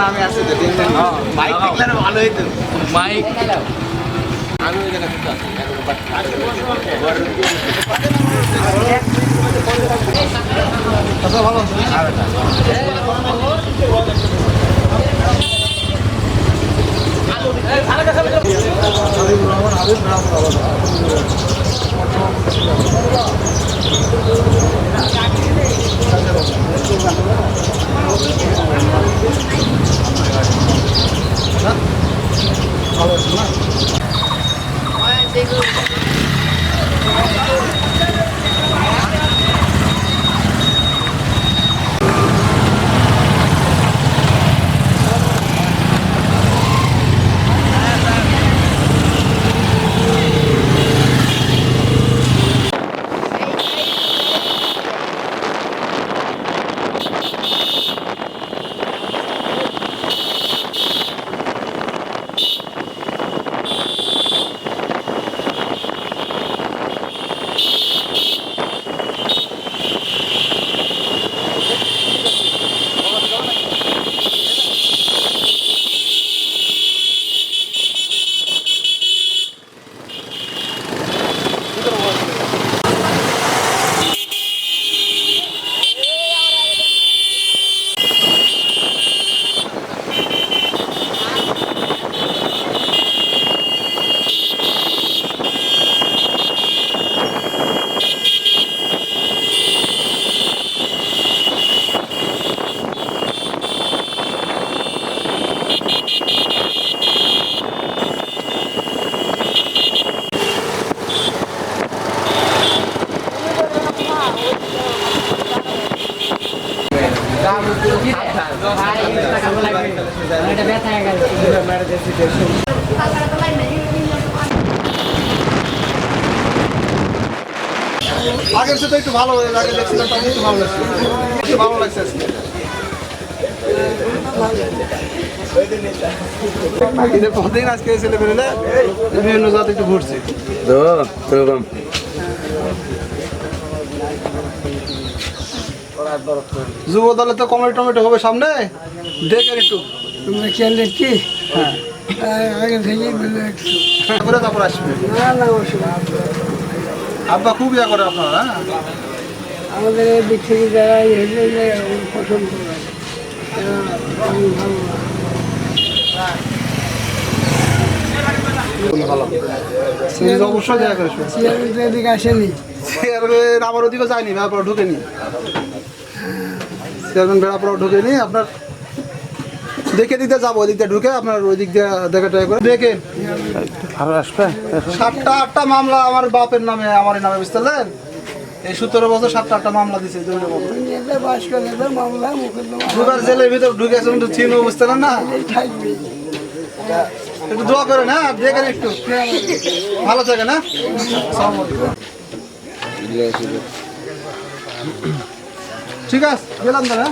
আমি আছি তো বাইক দেখলে ভালো হইতো বাইক আমি ওই জায়গা থেকে ভালো আগের সাথে একটু ভালো আগে দেখছিলাম তখন একটু ভালো লাগছে ভালো লাগছে প্রতিদিন আজকে ছেলে পেলে বিভিন্ন জাত একটু ঘুরছি যুব দলে তো কমেডি টমেটো হবে সামনে দেখেন একটু তোমরা খেয়াল দেখছি হ্যাঁ আগে থেকে বলে একটু তারপর আসবে না না অসুবিধা আব্বা খুব ইয়া করে আপনারা হ্যাঁ আমাদের এই দিক থেকে যারা হেঁটে পছন্দ করে আমি ভালো অবশ্যই দেখা করে এদিকে আসেনি আমার ওদিকে যায়নি বেড়াপড়া ঢুকেনি চেয়ারম্যান বেড়াপড়া ঢুকেনি আপনার দেখে দিতে যাবো ওই দিক দিয়ে ঢুকে আপনার ওই দিক দিয়ে দেখা ট্রাই করে দেখেন আরো আসবে 7টা 8টা মামলা আমার বাপের নামে আমার নামে বুঝতে পারলেন এই 17 বছর 7টা 8টা মামলা দিছে দুবার জেলের ভিতর ঢুকে আছে কিন্তু চিনো বুঝতে পারেন না একটু দোয়া করেন হ্যাঁ দেখেন একটু ভালো থাকে না ঠিক আছে গেলাম দাদা